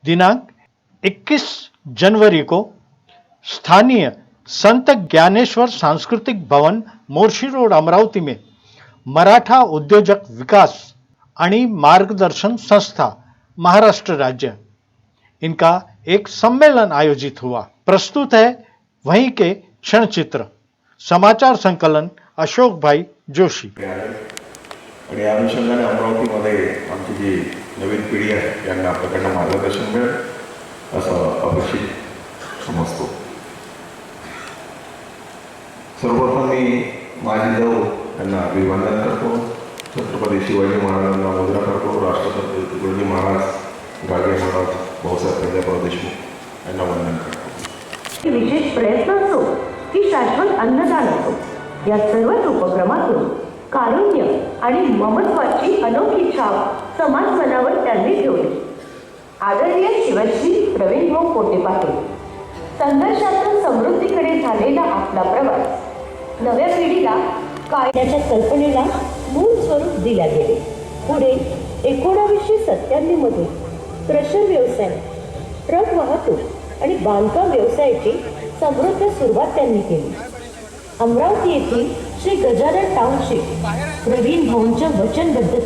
दिनांक 21 जनवरी को स्थानीय संत ज्ञानेश्वर सांस्कृतिक भवन मोर्शी रोड अमरावती में मराठा उद्योजक विकास आणि मार्गदर्शन संस्था महाराष्ट्र राज्य इनका एक सम्मेलन आयोजित हुआ। प्रस्तुत है वहीं के क्षण चित्र। समाचार संकलन अशोक भाई जोशी। आणि या अनुषंगाने अमरावतीमध्ये आमची जी नवीन पिढी आहे यांना आपल्याकडनं मार्गदर्शन मिळेल असं अपेक्षित समजतो। सर्वप्रथम मी माझी जाऊ यांना अभिवादन करतो। छत्रपती शिवाजी महाराजांना वंदना करतो। राष्ट्रपती तुकडोजी महाराज गाडगे महाराज भाऊसाहेब प्रजापती देशमुख यांना वंदन करतो। विशेष प्रयत्न असो की शाश्वत अन्नदान असो, या सर्व उपक्रमातून कारुण्य आणि ममत्वाची अनोखी छाप समाज मनावर त्यांनी ठेवली। आदरणीय शिवश्री प्रवीण भाऊ पोटे पाटील, संघर्षातून समृद्धीकडे झालेला आपला प्रवास नव्या पिढीला कायद्याच्या कल्पनेला मूळ स्वरूप दिले गेले। पुढे 1997 मध्ये क्रशर व्यवसाय, ट्रक वाहतूक आणि बांधकाम व्यवसायाची समृद्ध सुरुवात त्यांनी केली। अमरावती येथील श्री गजानन टाउनशिप प्रवीण भाऊंच्या वचनबद्ध